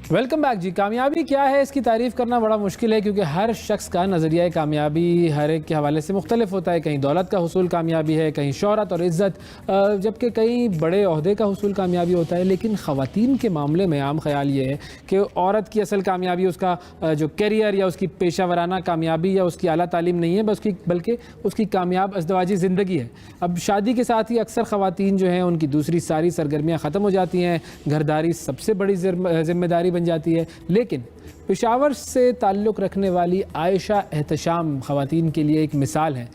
Welcome back जी। कामयाबी क्या है इसकी तारीफ़ करना बड़ा मुश्किल है, क्योंकि हर शख्स का नज़रिया कामयाबी हर एक के हवाले से मुख्तलिफ होता है। कहीं दौलत का हुसूल कामयाबी है, कहीं शोहरत और इज़्ज़त, जबकि कहीं बड़े ओहदे का हुसूल कामयाबी होता है। लेकिन ख़वातीन के मामले में आम ख्याल ये है कि औरत की असल कामयाबी उसका जो करियर या उसकी पेशा वराना कामयाबी या उसकी आला तालीम नहीं है, बल्कि उसकी कामयाब अज़दवाजी ज़िंदगी है। अब शादी के साथ ही अक्सर ख़वातीन जो हैं उनकी दूसरी सारी सरगर्मियाँ ख़त्म हो जाती हैं, घरदारी सबसे बड़ी ज़िम्मेदारी बन जाती है। लेकिन पेशावर से ताल्लुक़ रखने वाली आयशा एहतशाम ख़वातीन के लिए एक मिसाल है।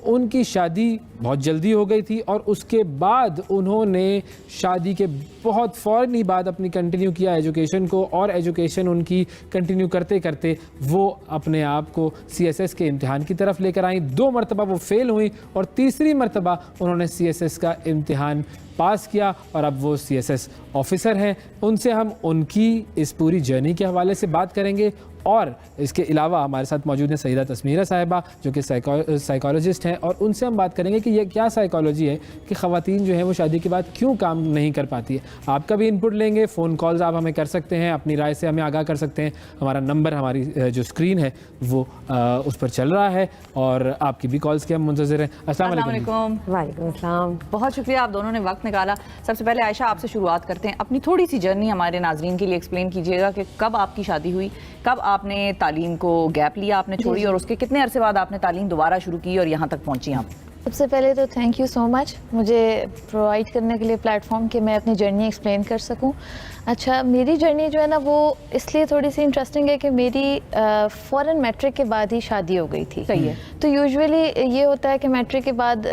उनकी शादी बहुत जल्दी हो गई थी और उसके बाद उन्होंने शादी के बहुत फ़ौरन ही बाद अपनी कंटिन्यू किया एजुकेशन को, और एजुकेशन उनकी कंटिन्यू करते करते वो अपने आप को CSS के इम्तिहान की तरफ लेकर आई। 2 मरतबा वो फ़ेल हुई और तीसरी मरतबा उन्होंने CSS का इम्तिहान पास किया और अब वो CSS ऑफ़िसर हैं। उनसे हम उनकी इस पूरी जर्नी के हवाले से बात करेंगे, और इसके अलावा हमारे साथ मौजूद हैं सईदा तस्मीरा साहिबा जो कि साइकोलॉजिस्ट हैं, और उनसे हम बात करेंगे कि ये क्या साइकोलॉजी है कि ख़वातीन जो हैं वो शादी के बाद क्यों काम नहीं कर पाती है। आपका भी इनपुट लेंगे, फ़ोन कॉल्स आप हमें कर सकते हैं, अपनी राय से हमें आगाह कर सकते हैं। हमारा नंबर हमारी जो स्क्रीन है वो उस पर चल रहा है, और आपकी भी कॉल्स के हम मुंतज़िर हैं। अस्सलाम वालेकुम। वालेकुम अस्सलाम। बहुत शुक्रिया, आप दोनों ने वक्त निकाला। सबसे पहले आयशा आपसे शुरुआत करते हैं, अपनी थोड़ी सी जर्नी हमारे नाजरीन के लिए एक्सप्लेन कीजिएगा कि कब आपकी शादी हुई, कब आपने तालीम को गैप लिया, आपने छोड़ी, और उसके कितने अरसे बाद आपने तालीम दोबारा शुरू की और यहाँ तक पहुँची आप? सबसे पहले तो थैंक यू सो मच मुझे प्रोवाइड करने के लिए प्लेटफॉर्म कि मैं अपनी जर्नी एक्सप्लेन कर सकूं। अच्छा, मेरी जर्नी जो है ना वो इसलिए थोड़ी सी इंटरेस्टिंग है कि मेरी फ़ौरन मैट्रिक के बाद ही शादी हो गई थी। सही है। तो यूजुअली ये होता है कि मैट्रिक के बाद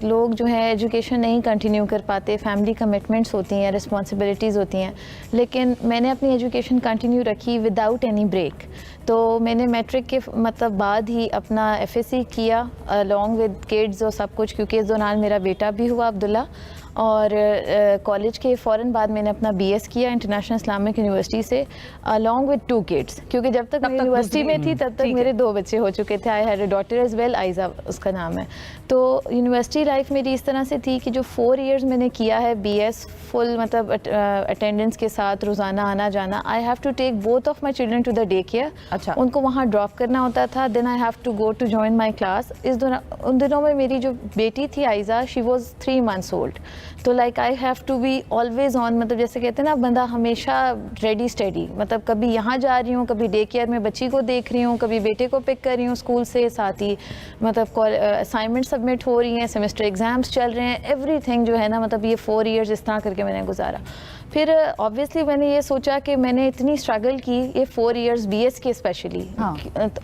लोग जो है एजुकेशन नहीं कंटिन्यू कर पाते, फैमिली कमिटमेंट्स होती हैं, रिस्पॉन्सिबिलिटीज़ होती हैं। लेकिन मैंने अपनी एजुकेशन कंटिन्यू रखी विदाउट एनी ब्रेक। तो मैंने मैट्रिक के मतलब बाद ही अपना FSC किया अलॉन्ग विद किड्स और सब कुछ, क्योंकि इस दौरान मेरा बेटा भी हुआ अब्दुल्ला। और कॉलेज के फ़ौरन बाद मैंने अपना BS किया इंटरनेशनल इस्लामिक यूनिवर्सिटी से अलॉन्ग विद 2 किड्स, क्योंकि जब तक मैं यूनिवर्सिटी में थी तब तक मेरे 2 बच्चे हो चुके थे। I had a daughter as well, Aiza उसका नाम है। तो यूनिवर्सिटी लाइफ मेरी इस तरह से थी कि जो 4 इयर्स मैंने किया है BS फुल मतलब अटेंडेंस के साथ रोज़ाना आना जाना। I have to take both of my children to the day care. अच्छा। उनको वहाँ ड्रॉप करना होता था, then I have to go to join my class. इस दौरान उन दिनों में मेरी जो बेटी थी Aiza, she was 3 months old. तो like I have to be always on, मतलब जैसे कहते हैं ना बंदा हमेशा रेडी स्टेडी, मतलब कभी यहाँ जा रही हूँ, कभी डे केयर में बच्ची को देख रही हूँ, कभी बेटे को पिक कर रही हूँ स्कूल से, साथ ही मतलब असाइनमेंट सबमिट हो रही हैं, सेमेस्टर एग्जाम्स चल रहे हैं, एवरीथिंग जो है ना मतलब ये 4 इयर्स इस तरह करके मैंने गुजारा। फिर ऑब्वियसली मैंने ये सोचा कि मैंने इतनी स्ट्रगल की ये 4 इयर्स BS के स्पेशली,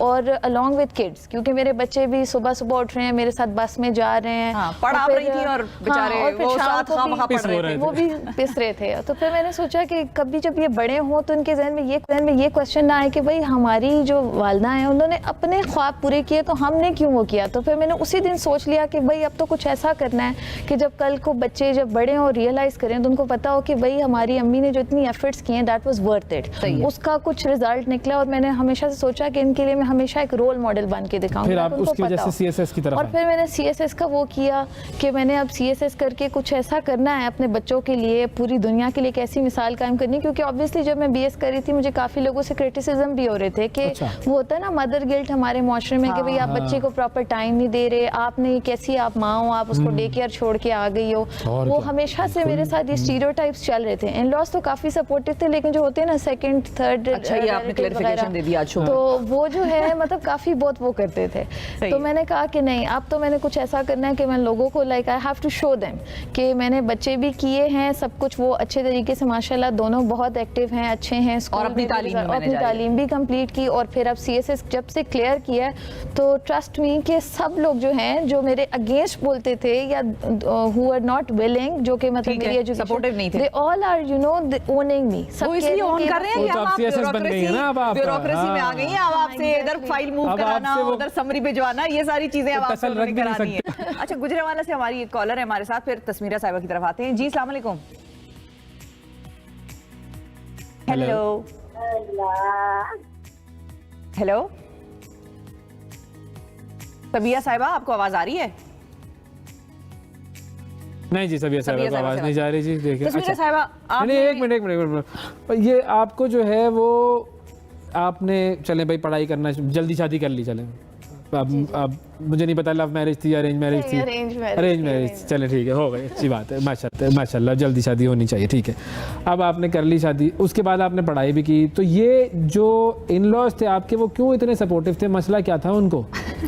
और अलॉन्ग विद किड्स, क्योंकि मेरे बच्चे भी सुबह सुबह उठ रहे हैं, मेरे साथ बस में जा रहे हैं, पढ़ा रही थी और बेचारे और फिर वो शाम को भी वो भी पिस रहे थे। तो फिर मैंने सोचा कि कभी जब ये बड़े हों तो उनके जहन में ये क्वेश्चन ना आए कि भाई हमारी जो वालदा हैं उन्होंने अपने ख्वाब पूरे किए तो हमने क्यों वो किया। तो फिर मैंने उसी दिन सोच लिया कि भाई अब तो कुछ ऐसा करना है कि जब कल को बच्चे जब बड़े हों रियलाइज़ करें तो उनको पता हो कि भाई हमारी अम्मी ने जो इतनी एफर्ट्स किए दैट वाज वर्थ इट, उसका कुछ रिजल्ट निकला। और मैंने हमेशा से सोचा कि इनके लिए मैं हमेशा एक रोल मॉडल बन के दिखाऊंगी। फिर आप उसकी वजह से CSS की तरफ और फिर मैंने CSS का वो किया कि मैंने अब CSS करके कुछ ऐसा करना है अपने बच्चों के लिए, पूरी दुनिया के लिए एक ऐसी मिसाल कायम करनी। क्योंकि ऑब्वियसली जब मैं BS कर रही थी मुझे काफ़ी लोगों से क्रिटिसिज्म भी हो रहे थे कि वो होता है ना मदर गिल्ट हमारे माशरे में कि भाई आप बच्चे को प्रॉपर टाइम नहीं दे रहे, आपने कैसी आप माँ हो, आप उसको डे केयर छोड़ के आ गई हो। वो हमेशा से मेरे साथ ये स्टीरियोटाइप्स चल रहे थे। इन लॉज तो काफ़ी सपोर्टिव थे, लेकिन जो होते हैं ना सेकंड थर्ड, अच्छा ये आपने क्लैरिफिकेशन दे दिया, तो वो जो है मतलब काफ़ी बहुत वो करते थे। तो मैंने कहा कि नहीं, अब तो मैंने कुछ ऐसा करना है कि मैं लोगों को like I have to show them कि मैंने बच्चे भी किए हैं, सब कुछ वो अच्छे तरीके से माशाल्लाह दोनों बहुत एक्टिव हैं, अच्छे हैं, और अपनी तालीम भी कंप्लीट की। और फिर अब CSS जब से क्लियर किया तो ट्रस्ट मी कि सब लोग जो हैं जो मेरे अगेंस्ट बोलते थे या हु आर नॉट विलिंग, जो कि मतलब मेरी एजुकेशन सपोर्टिव नहीं थे, they all are you know owning me. सब इसलिए ऑन कर रहे हैं कि आप ब्यूरोक्रेसी में आ गई हैं, अब आपसे इधर फाइल मूव कराना, उधर समरी भिजवाना, ये सारी चीजें अब आपसे करानी है। अच्छा, गुजरांवाला से हमारी एक कॉलर है हमारे साथ, फिर तस्मीरा साहिबा की तरफ आते हैं। जी अस्सलाम वालेकुम। हेलो हेलो तबिया साहिबा, आपको आवाज आ रही है? नहीं जी, सबिया साहिबा को आवाज़ नहीं जा रही जी, देखिए। तस्मीरा साहिबा, नहीं, एक मिनट, ये आपको जो है वो आपने चलें भाई पढ़ाई करना, जल्दी शादी कर ली, चलें अब मुझे नहीं पता लव मैरिज थी, अरेंज मैरिज थी, अरेंज मैरिज, चले ठीक है, हो गई, अच्छी बात है, माशाल्लाह जल्दी शादी होनी चाहिए, ठीक है। अब आपने कर ली शादी, उसके बाद आपने पढ़ाई भी की, तो ये जो इन लॉज थे आपके, वो क्यों इतने सपोर्टिव थे? मसला क्या था उनको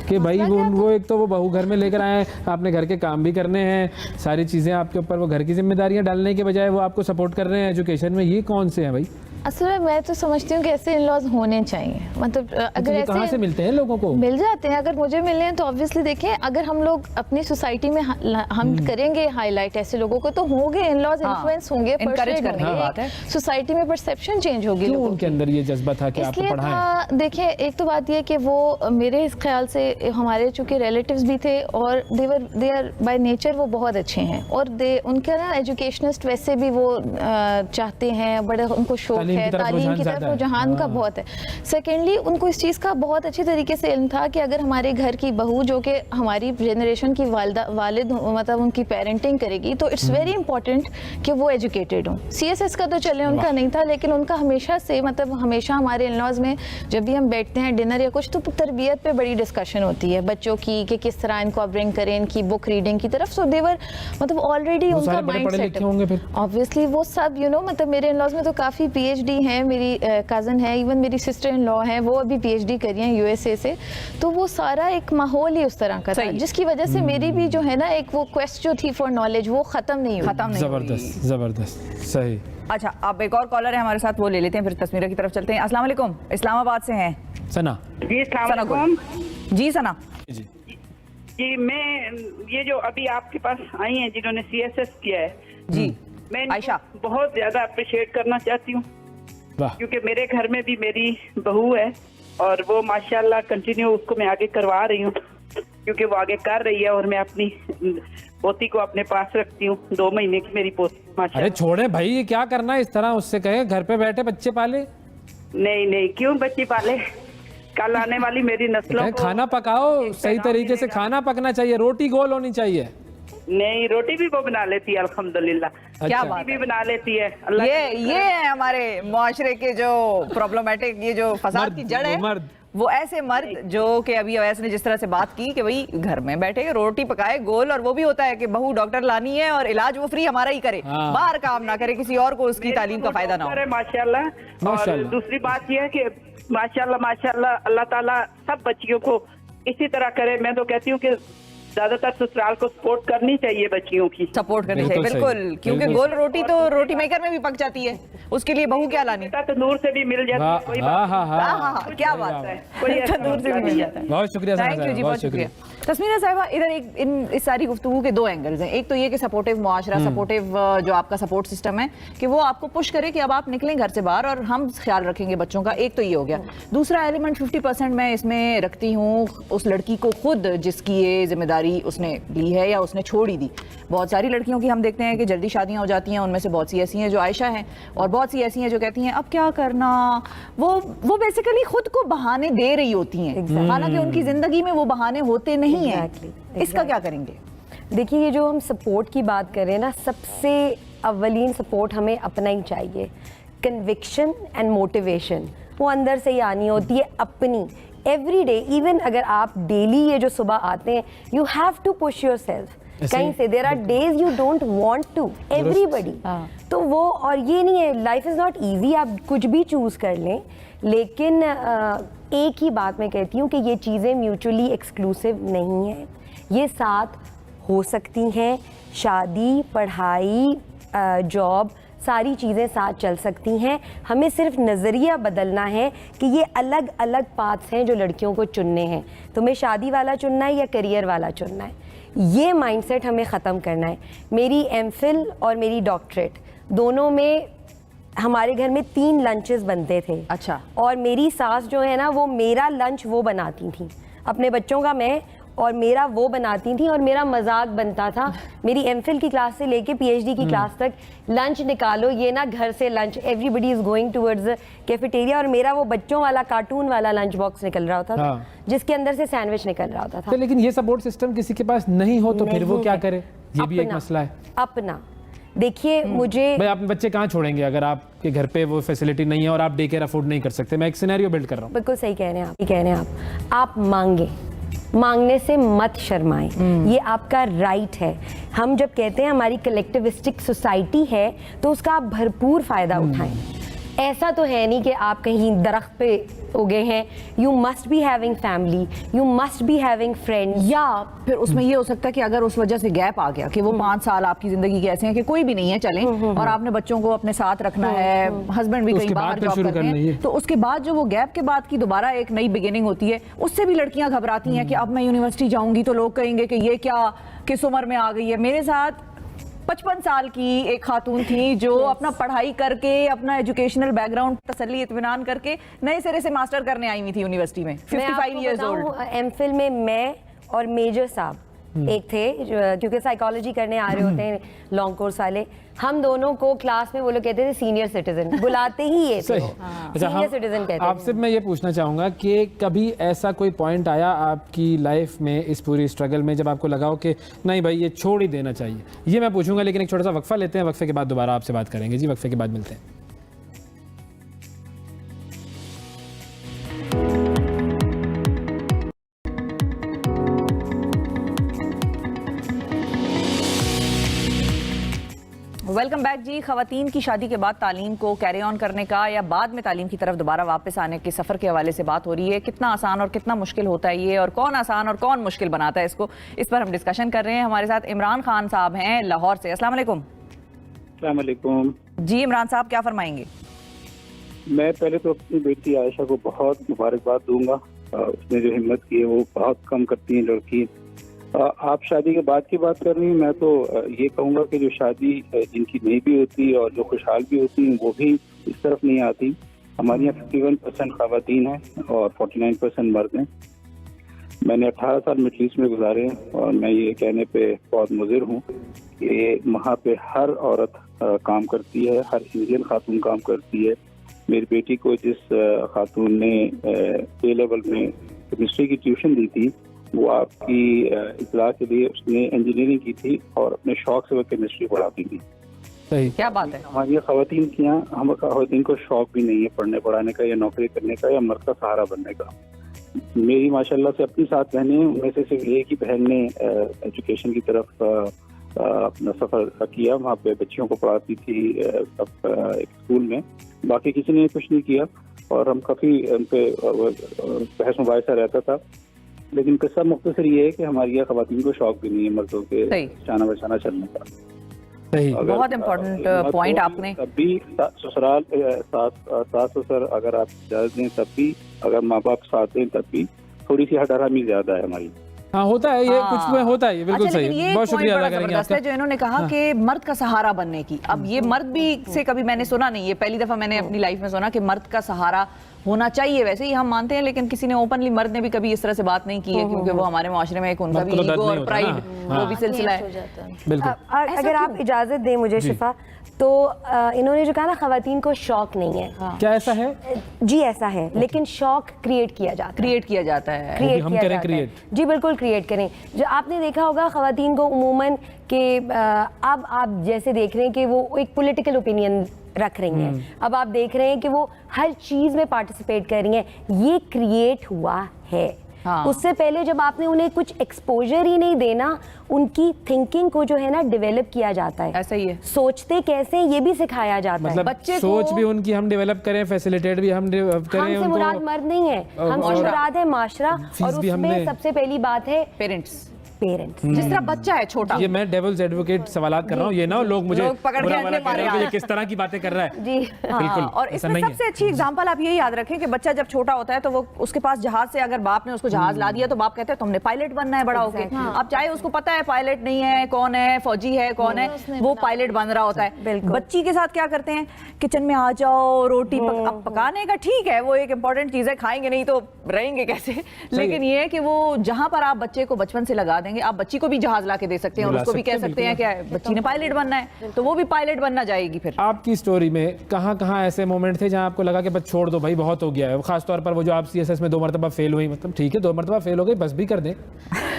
कि भाई वो एक तो वो बहू घर में लेकर आए, आपने घर के काम भी करने हैं, सारी चीज़ें आपके ऊपर, वो घर की जिम्मेदारियाँ डालने के बजाय वो आपको सपोर्ट कर रहे हैं एजुकेशन में, ये कौन से हैं भाई? असल में मैं तो समझती हूँ कि ऐसे इन लॉज होने चाहिए, मतलब अगर ऐसे कहाँ से मिलते हैं लोगों को? मिल जाते हैं, अगर मुझे मिले हैं तो ऑब्वियसली देखें, अगर हम लोग अपनी सोसाइटी में हम करेंगे हाईलाइट ऐसे लोगों को, तो होंगे इन लॉज, इन्फ्लुएंस होंगे, encourage करने की बात है। सोसाइटी में परसेप्शन चेंज होगी क्यों लोगों उनके की। अंदर ये जज्बा था कि आपको पढ़ाएं? देखिए, एक तो बात ये कि वो मेरे इस ख्याल से हमारे चूंकि रिलेटिव्स भी थे और दे आर बाय नेचर वो बहुत अच्छे हैं, और उनका ना एजुकेशनिस्ट वैसे भी वो चाहते हैं, बड़े उनको शौक है तालीम की तरफ, रुझान उनका बहुत है। सेकेंडली उनको इस चीज़ का बहुत अच्छी तरीके से इल्म था कि अगर हमारे घर की बहू जो कि हमारी जनरेशन की वालिद मतलब उनकी पेरेंटिंग करेगी, तो इट्स वेरी इंपॉर्टेंट कि वो एजुकेटेड हो। CSS का तो चले उनका नहीं था, लेकिन उनका हमेशा से, मतलब हमेशा हमारे इन-लॉज में जब भी हम बैठते हैं डिनर या कुछ, तो तरबियत पे बड़ी डिस्कशन होती है बच्चों की कि किस तरह इनको अपब्रिंग करें, इनकी बुक रीडिंग की तरफ। सो देवर मतलब ऑलरेडी उनका माइंड सेट होंगे, ऑब्वियसली वो सब मतलब मेरे इन-लॉज में तो काफ़ी PhD हैं, मेरी कज़न है, इवन मेरी सिस्टर इन लॉ हैं, वो अभी PhD कर रही हैं USA से। तो वो सारा एक माहौल ही उस तरह का था, जिसकी वजह से मेरी भी जो है ना एक वो क्वेस्ट जो थी फॉर नॉलेज, वो ख़त्म नहीं हुई। जबरदस्त, सही। अच्छा, अब एक और कॉलर है हमारे साथ, वो ले लेते हैं, फिर तस्मीरा की तरफ चलते हैं। अस्सलाम वालेकुम, इस्लामाबाद से हैं सना जी। अस्सलाम वालेकुम जी। सना जी, मैं ये जो अभी आपके पास आई हैं जिन्होंने CSS किया है जी, मैं आयशा बहुत ज्यादा अप्रिशिएट करना चाहती हूँ, क्योंकि मेरे घर में भी मेरी बहू है और वो माशाल्लाह कंटिन्यू उसको मैं आगे करवा रही हूँ, क्योंकि वो आगे कर रही है और मैं अपनी पोती को अपने पास रखती हूँ। 2 महीने की मेरी पोती माशाल्लाह। अरे छोड़े भाई, ये क्या करना है इस तरह, उससे कहे घर पे बैठे बच्चे पाले। नहीं, क्यों बच्चे पाले, कल आने वाली मेरी नस्लों को खाना पकाओ, सही तरीके से खाना पकना चाहिए, रोटी गोल होनी चाहिए। नहीं, रोटी भी वो बना लेती है अल्हम्दुलिल्लाह। क्या बात भी बना लेती है। ये है हमारे मुआशरे के जो प्रॉब्लमेटिक, ये जो फसाद की जड़ है, वो ऐसे मर्द जो कि अभी अवैस ने जिस तरह से बात की कि भाई घर में बैठे रोटी पकाए गोल, और वो भी होता है कि बहू डॉक्टर लानी है और इलाज वो फ्री हमारा ही करे, बाहर काम ना करे, किसी और को उसकी तालीम का फायदा ना हो। माशाल्लाह। और दूसरी बात यह है कि माशाल्लाह अल्लाह ताला सब बच्चियों को इसी तरह करे। मैं तो कहती हूँ कि ज्यादातर ससुराल को सपोर्ट करनी चाहिए, बच्चियों की सपोर्ट करनी चाहिए, बिल्कुल, क्योंकि गोल रोटी तो रोटी मेकर में भी पक जाती है, उसके लिए बहू क्या लानी, तंदूर से भी मिल जाती है, कोई बात क्या बात है, तंदूर से भी मिल जाता है। बहुत शुक्रिया, थैंक यू जी, बहुत शुक्रिया। तस्मीरा साहिबा, इधर इस सारी गुफ्तगू के 2 एंगल्स हैं। एक तो ये कि सपोर्टिव मुआशरा, सपोर्टिव जो आपका सपोर्ट सिस्टम है कि वो आपको पुश करे कि अब आप निकलें घर से बाहर और हम ख्याल रखेंगे बच्चों का, एक तो ये हो गया। दूसरा एलिमेंट 50% मैं इसमें रखती हूँ उस लड़की को खुद, जिसकी ये जिम्मेदारी उसने ली है या उसने छोड़ ही दी। बहुत सारी लड़कियों की हम देखते हैं कि जल्दी शादियां हो जाती हैं, उनमें से बहुत सी ऐसी हैं जो आयशा हैं, और बहुत सी ऐसी हैं जो कहती हैं अब क्या करना, वो बेसिकली खुद को बहाने दे रही होती हैं, हालांकि उनकी जिंदगी में वो बहाने होते नहीं हैं। इसका क्या करेंगे? देखिए, ये जो हम सपोर्ट की बात कर रहे हैं ना, सबसे अव्वलीन सपोर्ट हमें अपना ही चाहिए। कन्विक्शन एंड मोटिवेशन वो अंदर से ही आनी होती है अपनी, एवरी डे। इवन अगर आप डेली ये जो सुबह आते हैं, you have to push yourself कहीं से। There are days you don't want to, everybody. तो वो, और ये नहीं है, लाइफ इज़ नॉट ईजी, आप कुछ भी चूज़ कर लें, लेकिन एक ही बात मैं कहती हूँ कि ये चीज़ें म्यूचुअली एक्सक्लूसिव नहीं हैं, ये साथ हो सकती हैं। शादी, पढ़ाई, जॉब, सारी चीज़ें साथ चल सकती हैं। हमें सिर्फ नज़रिया बदलना है कि ये अलग अलग पाथ्स हैं जो लड़कियों को चुनने हैं। तुम्हें शादी वाला चुनना है या करियर वाला चुनना है, ये माइंडसेट हमें ख़त्म करना है। मेरी MPhil और मेरी डॉक्टरेट दोनों में हमारे घर में 3 लंचेस बनते थे। अच्छा। और मेरी सास जो है ना, वो मेरा लंच वो बनाती थी, अपने बच्चों का मैं, और मेरा वो बनाती थी, और मेरा मजाक बनता था। मेरी MPhil की क्लास से लेके PhD की क्लास तक लंच निकालो, ये ना घर से lunch, everybody is going towards the cafeteria, और मेरा वो बच्चों वाला कार्टून वाला लंच बॉक्स निकल रहा होता था, जिसके अंदर से सैंडविच निकल रहा होता था। लेकिन ये सपोर्ट सिस्टम किसी के पास नहीं हो तो फिर वो क्या करे? ये भी एक मसला है। अपना देखिए, मुझे भाई आप बच्चे कहाँ छोड़ेंगे अगर आपके घर पे वो फैसिलिटी नहीं है और आप डे केयर अफोर्ड नहीं कर सकते? मैं एक सिनेरियो बिल्ड कर रहा हूँ। बिल्कुल सही कह रहे हैं आप, ये कह रहे हैं आप मांगे, मांगने से मत शर्माएं, ये आपका राइट है। हम जब कहते हैं हमारी कलेक्टिविस्टिक सोसाइटी है तो उसका आप भरपूर फायदा उठाएं। ऐसा तो है नहीं कि आप कहीं दरख्त पे उगे हैं। You must be having family, you must be having friends. या फिर उसमें ये हो सकता है कि अगर उस वजह से गैप आ गया कि वो 5 साल आपकी जिंदगी के ऐसे हैं कि कोई भी नहीं है चलें, और आपने बच्चों को अपने साथ रखना है, हस्बैंड भी कहीं बाहर जॉब करते हैं, तो उसके बाद जो वो गैप के बाद की दोबारा एक नई बिगिनिंग होती है, उससे भी लड़कियां घबराती हैं कि अब मैं यूनिवर्सिटी जाऊंगी तो लोग कहेंगे कि ये क्या किस उम्र में आ गई है। मेरे साथ 55 साल की एक खातून थी जो अपना पढ़ाई करके, अपना एजुकेशनल बैकग्राउंड तसल्ली इत्मीनान करके नए सिरे से मास्टर करने आई हुई थी यूनिवर्सिटी में, 55 इयर्स ओल्ड। एमफिल में मैं और मेजर साहब एक थे क्योंकि साइकोलॉजी करने आ रहे होते हैं लॉन्ग कोर्स वाले, हम दोनों को क्लास में वो लोग कहते थे सीनियर सिटीजन, बुलाते ही ये थे, सीनियर सिटीजन कहते थे। आपसे मैं ये पूछना चाहूँगा कि कभी ऐसा कोई पॉइंट आया आपकी लाइफ में इस पूरी स्ट्रगल में जब आपको लगा हो कि नहीं भाई ये छोड़ ही देना चाहिए? ये मैं पूछूंगा, लेकिन एक छोटा सा वक्फा लेते हैं, वक्फे के बाद दोबारा आपसे बात करेंगे जी। वक्फे के बाद मिलते हैं। वेलकम बैक जी। खवातीन की शादी के बाद तालीम को कैरी ऑन करने का या बाद में तालीम की तरफ दोबारा वापस आने के सफ़र के हवाले से बात हो रही है। कितना आसान और कितना मुश्किल होता है ये, और कौन आसान और कौन मुश्किल बनाता है इसको, इस पर हम डिस्कशन कर रहे हैं। हमारे साथ इमरान खान साहब हैं लाहौर से। अस्सलाम वालेकुम। अस्सलाम वालेकुम जी इमरान साहब, क्या फरमाएंगे? मैं पहले तो अपनी बेटी आयशा को बहुत मुबारकबाद दूंगा। उसने जो हिम्मत की है वो बहुत कम करती हैं लड़की। आप शादी के बाद की बात कर रही हैं, मैं तो ये कहूँगा कि जो शादी जिनकी नहीं भी होती और जो खुशहाल भी होती हैं वो भी इस तरफ नहीं आती। हमारे यहाँ 51% खवातीन हैं और 49% मर्द हैं। मैंने 18 साल मिडल ईस्ट में गुजारे हैं और मैं ये कहने पे बहुत मुज़िर हूँ कि वहाँ पे हर औरत काम करती है, हर इंडियन खातून काम करती है। मेरी बेटी को जिस खातून ने ए लेवल में केमिस्ट्री की ट्यूशन दी थी, वो आपकी इतला के लिए उसने इंजीनियरिंग की थी और अपने शौक से वो केमिस्ट्री पढ़ाती थी। सही, क्या बात है। हमारी खवातीन के यहाँ हम खवातीन को शौक भी नहीं है पढ़ने पढ़ाने का या नौकरी करने का या मर्द का सहारा बनने का। मेरी माशाल्लाह से अपनी 7 बहनें हैं, उनमें से सिर्फ एक ही बहन ने एजुकेशन की तरफ अपना सफ़र किया, वहाँ पे बच्चियों को पढ़ाती थी एक स्कूल में। बाकी किसी ने कुछ नहीं किया और हम काफ़ी उन पर बहस मुबाहिसा रहता था। लेकिन किस्सा मुख्तसर ये है कि हमारी यहाँ खवातीन को शौक भी नहीं है मर्दों के चाना बचाना चलने का। बहुत इम्पोर्टेंट पॉइंट आपने। तब भी ससुराल सास ससुर अगर आप इजाजत दें तब भी, अगर माँ बाप साथ दें तब भी थोड़ी सी हटहरामी ज्यादा है हमारी। हाँ होता है ये, कुछ में होता है ये, बिल्कुल अच्छा, सही है। बहुत शुक्रिया अदा करेंगे आपका। जो इन्होंने कहा कि मर्द का सहारा बनने की, अब ये मर्द भी से कभी मैंने सुना नहीं, ये पहली दफा मैंने अपनी लाइफ में सुना कि मर्द का सहारा होना चाहिए। वैसे ही हम मानते हैं, लेकिन किसी ने ओपनली मर्द ने भी कभी इस तरह से बात नहीं की है, क्योंकि वो हमारे माशरे में एक उनका भी ईगो और प्राइड वो भी सिलसिला है। बिल्कुल। अगर आप इजाजत दें मुझे शिफा, तो इन्होंने जो कहा ना खवातीन को शौक नहीं है। क्या ऐसा है? जी ऐसा है, लेकिन शौक क्रिएट किया जाता है। क्रिएट किया जाता है। हम करें क्रिएट। जी बिल्कुल क्रिएट करें। जो आपने देखा होगा खवातीन को उमूमन कि अब आप जैसे देख रहे हैं कि वो एक पॉलिटिकल ओपिनियन रख रही हैं, अब आप देख रहे हैं कि वो हर चीज में पार्टिसिपेट कर रही हैं। ये क्रिएट हुआ है। हाँ। उससे पहले जब आपने उन्हें कुछ एक्सपोजर ही नहीं देना, उनकी थिंकिंग को जो है ना डेवलप किया जाता है। ऐसा ही है। सोचते कैसे ये भी सिखाया जाता मतलब है। बच्चे सोच भी उनकी हम डेवलप करें, फैसिलिटेट भी हम करें। हमसे मुराद मर्द नहीं है, हमसे मुराद है माशरा, और उसमें सबसे पहली बात है पेरेंट्स। जिस तरह बच्चा है छोटा। ये मैं डेविल्स एडवोकेट सवालात कर रहा हूँ, ये ना लोग मुझे पकड़ के ये किस तरह की बातें कर रहा है। जी बिल्कुल। और इसमें सबसे अच्छी एग्जांपल आप ये याद रखें कि बच्चा जब छोटा होता है तो वो उसके पास जहाज से, अगर बाप ने उसको जहाज ला दिया तो बाप कहते हैं तुमने पायलट बनना है बड़ा होके। अब चाहे उसको पता है पायलट नहीं है, कौन है फौजी है, कौन है, वो पायलट बन रहा होता है। बच्ची के साथ क्या करते हैं, किचन में आ जाओ, रोटी पकाने का ठीक है, वो एक इंपॉर्टेंट चीज है, खाएंगे नहीं तो रहेंगे कैसे। लेकिन ये है कि वो जहां पर आप बच्चे को बचपन से लगा देंगे, आप बच्ची को भी जहाज ला के दे सकते हैं और उसको भी कह सकते हैं कि बच्ची ने पायलट बनना है, तो वो भी पायलट बनना जाएगी। फिर आपकी स्टोरी में कहां ऐसे मोमेंट थे जहां आपको लगा कि बस छोड़ दो भाई, बहुत हो गया है? खास तौर पर वो जो आप सीएसएस में 2 मरतबा फेल हुई, मतलब ठीक है 2 मरतबा फेल हो गई, बस भी कर दें,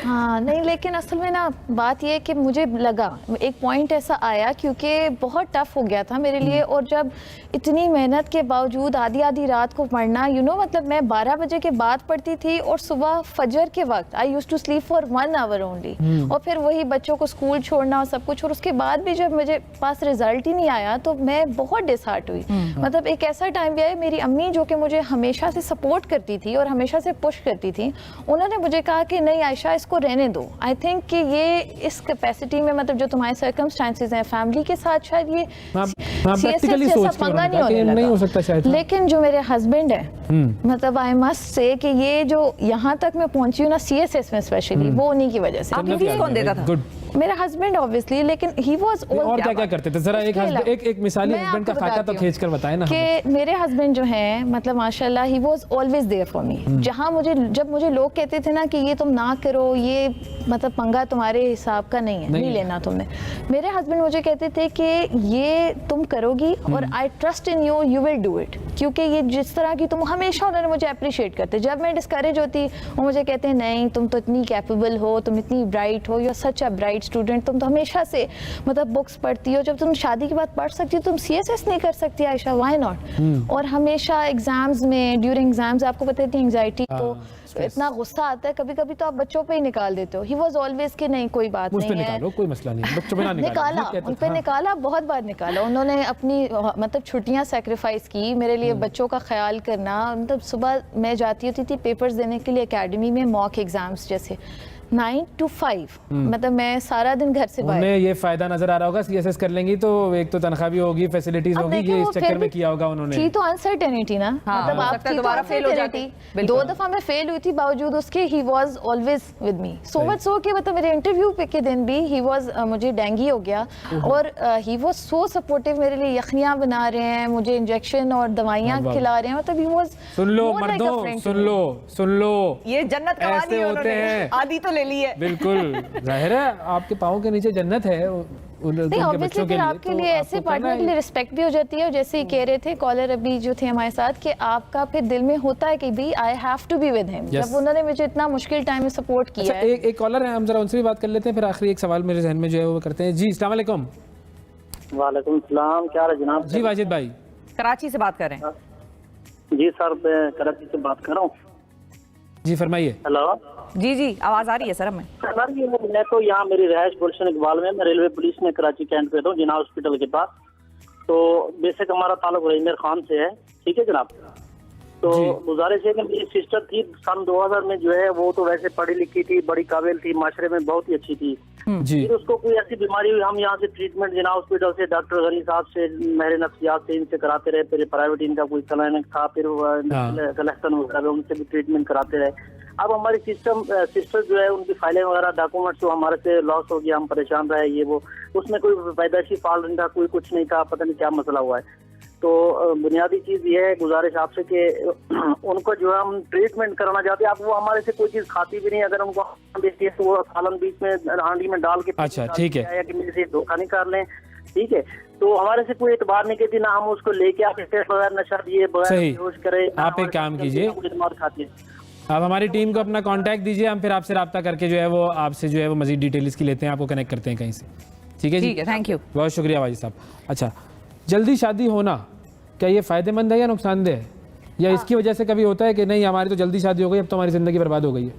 हाँ नहीं, लेकिन असल में ना बात ये है कि मुझे लगा एक पॉइंट ऐसा आया क्योंकि बहुत टफ हो गया था मेरे लिए, और जब इतनी मेहनत के बावजूद आधी आधी रात को पढ़ना, मतलब मैं 12 बजे के बाद पढ़ती थी और सुबह फजर के वक्त I used to sleep for 1 hour only, और फिर वही बच्चों को स्कूल छोड़ना और सब कुछ, और उसके बाद भी जब मुझे पास रिजल्ट ही नहीं आया तो मैं बहुत डिसहार्ट हुई। मतलब एक ऐसा टाइम भी आया, मेरी अम्मी जो कि मुझे हमेशा से सपोर्ट करती थी और हमेशा से पुश करती थी, उन्होंने मुझे कहा कि नहीं आयशा, इसको रहने दो। आई थिंक कि ये इस कैपेसिटी में, मतलब जो तुम्हारे सर्कमस्टांसेस हैं फैमिली के साथ, शायद ये प्रैक्टिकली सोच के नहीं हो सकता शायद। लेकिन जो मेरे हस्बैंड है, मतलब आई मस्ट से कि ये जो यहाँ तक मैं पहुंची हूँ ना CSS में स्पेशली, वो उन्हीं की वजह से। आपकी फीस कौन देता था? मेरा हस्बैंड ऑब्वियसली, लेकिन ही वाज और क्या करते थे, जरा एक मिसाली हस्बैंड का खाका तो खींच कर बताएं ना। कि मेरे हस्बैंड जो हैं, मतलब माशाल्लाह he was always there for me. जब मुझे लोग कहते थे ना कि ये तुम ना करो, ये मतलब पंगा तुम्हारे हिसाब का नहीं है, नहीं लेना तुमने, मेरे हस्बैंड मुझे कहते थे कि ये तुम करोगी और I trust in you, you will do it, क्योंकि ये जिस तरह की तुम, हमेशा उन्होंने मुझे अप्रिशिएट करते। जब मैं डिस्करेज होती वो मुझे कहते हैं नहीं तुम तो इतनी कैपेबल हो, तुम इतनी ब्राइट हो, you are such a bright student, तुम तो हमेशा से मतलब बुक्स पढ़ती हो, जब तुम शादी के बाद पढ़ सकती हो तुम CSS नहीं कर सकती आयशा, व्हाई नॉट। और हमेशा एग्जाम्स में, ड्यूरिंग एग्जाम्स, आपको पता है एंग्जाइटी, तो इतना गुस्सा आता है कभी कभी तो आप बच्चों पे ही निकाल देते हो। ही वाज ऑलवेज कि नहीं कोई बात नहीं है, निकालो, कोई मसला नहीं, बच्चों पे ना निकाला, उन पे निकाला, बहुत बार निकाला उन्होंने। अपनी मतलब छुट्टियां सैक्रिफाइस की मेरे लिए, बच्चों का ख्याल करना। मतलब सुबह मैं जाती होती थी पेपर्स देने के लिए एकेडमी में, मॉक एग्जाम्स जैसे 9 to 5, मतलब मैं सारा दिन घर से बाहर। उन्हें ये फायदा नजर आ रहा होगा, CSS कर लेंगी तो एक तो तनख्वाह भी होगी, फैसिलिटीज होगी, ये इस चक्कर में किया होगा उन्होंने। थी तो अनसर्टेनिटी ना, मतलब आप दोबारा फेल हो जाती। 2 दफा मैं फेल हुई थी, बावजूद उसके ही was always with me, so much so कि मतलब मेरे इंटरव्यू पे के दिन भी ही वाज, मुझे डेंगू हो गया और ही वाज सो सपोर्टिव, मेरे लिए यखनियां बना रहे हैं, मुझे इंजेक्शन और दवाइयां खिला रहे हैं, मतलब ही वाज। सुन लो मर्दों, सुन लो, ये जन्नत का वादी है, उन्होंने आदि तो ले ली है। बिल्कुल जाहिर है आपके पाँव के नीचे जन्नत है उनके बच्चों के लिए, आपके लिए ऐसे पार्टनर के लिए रिस्पेक्ट भी हो जाती है। और जैसे ही कह रहे थे कॉलर अभी जो थे हमारे साथ, कि आपका फिर दिल में होता है कि भी I have to be with him, जब उन्होंने मुझे इतना मुश्किल टाइम में सपोर्ट किया है। एक कॉलर है, हम जरा उनसे भी बात कर लेते हैं, फिर आखिरी एक सवाल मेरे जहन में जो है वो करते हैं। जी अस्सलाम वालेकुम। वालेकुम सलाम, क्या है जनाब? जी वाजिद भाई, कराची से बात कर रहे हैं। जी सर, मैं कराची से बात कर रहा हूँ। जी फरमाइए। हेलो जी जी, आवाज आ रही है सर हमें। सर ये मैं तो यहाँ मेरी रहायश गुलशन इकबाल में, मैं रेलवे पुलिस में कराची कैंट पे हूँ, जिना हॉस्पिटल के पास। तो बेसिक हमारा ताल्लुक रहीमर खान से है, ठीक है जनाब। तो गुजारिश है कि मेरी सिस्टर थी सन 2000 में जो है, वो तो वैसे पढ़ी लिखी थी, बड़ी काबिल थी, माशरे में बहुत ही अच्छी थी। जी। फिर उसको कोई ऐसी बीमारी हुई, हम यहाँ से ट्रीटमेंट जिना हॉस्पिटल से डॉक्टर गनी साहब से, महर नफ्सियात से, इनसे कराते रहे। फिर प्राइवेट इनका कोई क्लिनिक था, फिर कलेक्शन वगैरह उनसे भी ट्रीटमेंट कराते रहे। अब हमारी सिस्टर जो है, उनकी फाइलें वगैरह डॉक्यूमेंट्स जो हमारे से लॉस हो गया, हम परेशान रहे, ये वो, उसमें कोई पैदाइशी फॉल्ट नहीं था, कोई कुछ नहीं था, पता नहीं क्या मसला हुआ है। तो बुनियादी चीज ये है, गुजारिश आपसे कि उनको जो है हम ट्रीटमेंट कराना चाहते हैं। आप वो हमारे से कोई चीज खाती भी नहीं, अगर उनको देती है तो वो सालन बीच में हांडी में डाल के, अच्छा ठीक है, कि मेरे से धोखा नहीं कर लें, ठीक है। तो हमारे से कोई एतबार नहीं कहती, ना हम उसको लेके आके बगैर नशा दिए, बगैर बेहोश करे। आप एक काम कीजिए, आप हमारी टीम को अपना कांटेक्ट दीजिए, हम फिर आपसे रब्ता करके जो है वो आपसे जो है वो मजीद डिटेल इसकी लेते हैं, आपको कनेक्ट करते हैं कहीं से, ठीक है जी? ठीक है, थैंक यू, बहुत शुक्रिया वाजिद साहब। अच्छा, जल्दी शादी होना क्या ये फ़ायदेमंद है या नुकसानदेह है, या इसकी वजह से कभी होता है कि नहीं हमारी तो जल्दी शादी हो गई, अब तो हमारी ज़िंदगी बर्बाद हो गई है?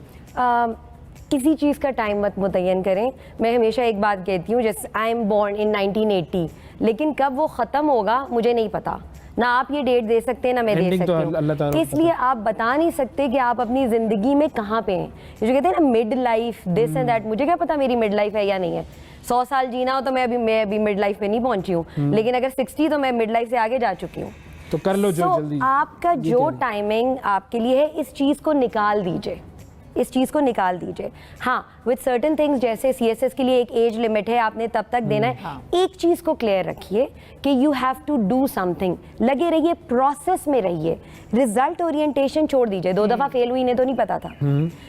किसी चीज़ का टाइम मत मुतय्यन करें। मैं हमेशा एक बात कहती हूँ, जैसे आई एम बॉर्न इन 1980, लेकिन कब वो ख़त्म होगा मुझे नहीं पता, ना आप ये डेट दे सकते हैं ना मैं दे सकती हूँ। इसलिए आप बता नहीं सकते कि आप अपनी ज़िंदगी में कहाँ पे हैं। जो कहते हैं ना mid life this and that, मुझे क्या पता मेरी मिड लाइफ है या नहीं है। 100 साल जीना हो तो मैं अभी मिड लाइफ पे नहीं पहुंची हूँ, लेकिन अगर 60 तो मैं मिड लाइफ से आगे जा चुकी हूँ। तो कर लो जो जल्दी। आपका जो टाइमिंग आपके लिए है, इस चीज़ को निकाल दीजिए, इस चीज़ को निकाल दीजिए। हाँ, विद सर्टेन थिंग्स, जैसे CSS के लिए एक एज लिमिट है, आपने तब तक देना है। हाँ। एक चीज़ को क्लियर रखिए कि you have to do something, लगे रहिए, प्रोसेस में रहिए, रिजल्ट ओरिएंटेशन छोड़ दीजिए। 2 दफ़ा फेल हुई ने तो नहीं पता था।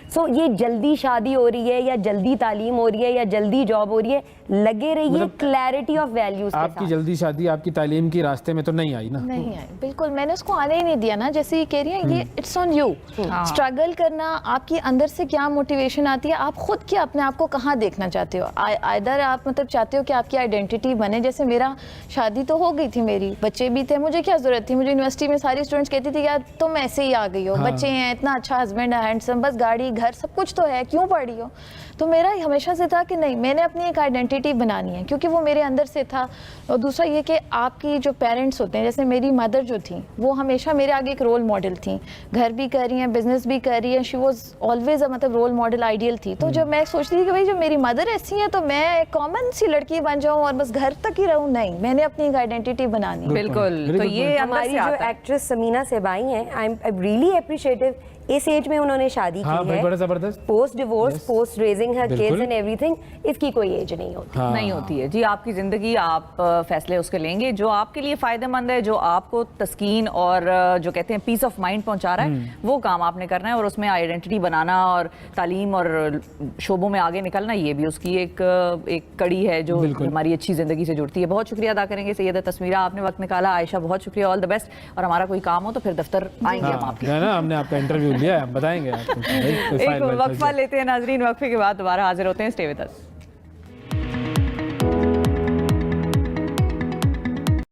सो ये जल्दी शादी हो रही है या जल्दी तालीम हो रही है या जल्दी जॉब हो रही है, लगे रहिए क्लैरिटी ऑफ वैल्यूज। आपकी जल्दी शादी आपकी तालीम की रास्ते में तो नहीं आई ना? नहीं आई, बिल्कुल। मैंने उसको आने ही नहीं दिया ना, जैसे ये कह रही है, ये इट्स ऑन यू। स्ट्रगल करना, आपकी अंदर से क्या मोटिवेशन आती है, आप खुद क्या अपने आप को कहाँ देखना चाहते हो? आइदर आप मतलब चाहते हो कि आपकी आइडेंटिटी बने, जैसे मेरा शादी तो हो गई थी, मेरी बच्चे भी थे, मुझे क्या ज़रूरत थी? मुझे यूनिवर्सिटी में सारी स्टूडेंट्स कहती थी यार तुम ऐसे ही आ गई हो, बच्चे हैं, इतना अच्छा हस्बैंड है, हैंडसम, बस गाड़ी घर सब कुछ तो है, क्यों पढ़ रही हो? तो मेरा हमेशा से था कि नहीं, मैंने अपनी एक आइडेंटिटी बनानी है, क्योंकि वो मेरे अंदर से था। और दूसरा ये कि आपकी जो पेरेंट्स होते हैं, जैसे मेरी मदर जो थी वो हमेशा मेरे आगे एक रोल मॉडल थी, घर भी कर रही हैं, बिजनेस भी कर रही है, शी वॉज ऑलवेज मतलब रोल मॉडल आइडियल थी। तो जब मैं सोचती थी कि भाई जब मेरी मदर ऐसी है तो मैं एक कॉमन सी लड़की बन जाऊँ और बस घर तक ही रहूँ, नहीं, मैंने अपनी एक आइडेंटिटी बनानी है। बिल्कुल, तो ये हमारी जो एक्ट्रेस समीना सेबाई हैं, आई एम रियली अप्रिशिएटिव, इस एज में उन्होंने शादी की है, बड़ा जबरदस्त, post divorce, post raising her kids and everything, इसकी कोई एज नहीं होती। नहीं होती है जी, आपकी ज़िंदगी, आप फैसले उसके लेंगे जो आपके लिए फ़ायदेमंद है, जो आपको तस्कीन और जो कहते हैं पीस ऑफ माइंड पहुंचा रहा है, वो काम आपने करना है। और उसमें आइडेंटिटी बनाना और तालीम और शोबों में आगे निकलना, ये भी उसकी एक कड़ी है जो हमारी अच्छी ज़िंदगी से जुड़ती है। बहुत शुक्रिया अदा करेंगे सैयदा तस्मीरा, आपने वक्त निकाला। आयशा बहुत शुक्रिया, ऑल द बेस्ट। और हमारा कोई काम हो तो फिर दफ्तर आएंगे हम आपके। हमने आपका इंटरव्यू लिया है, हम बताएंगे आपको। एक वक्फा लेते हैं नाजरीन, वक्फे के बाद दोबारा हाजिर होते हैं। Stay with us.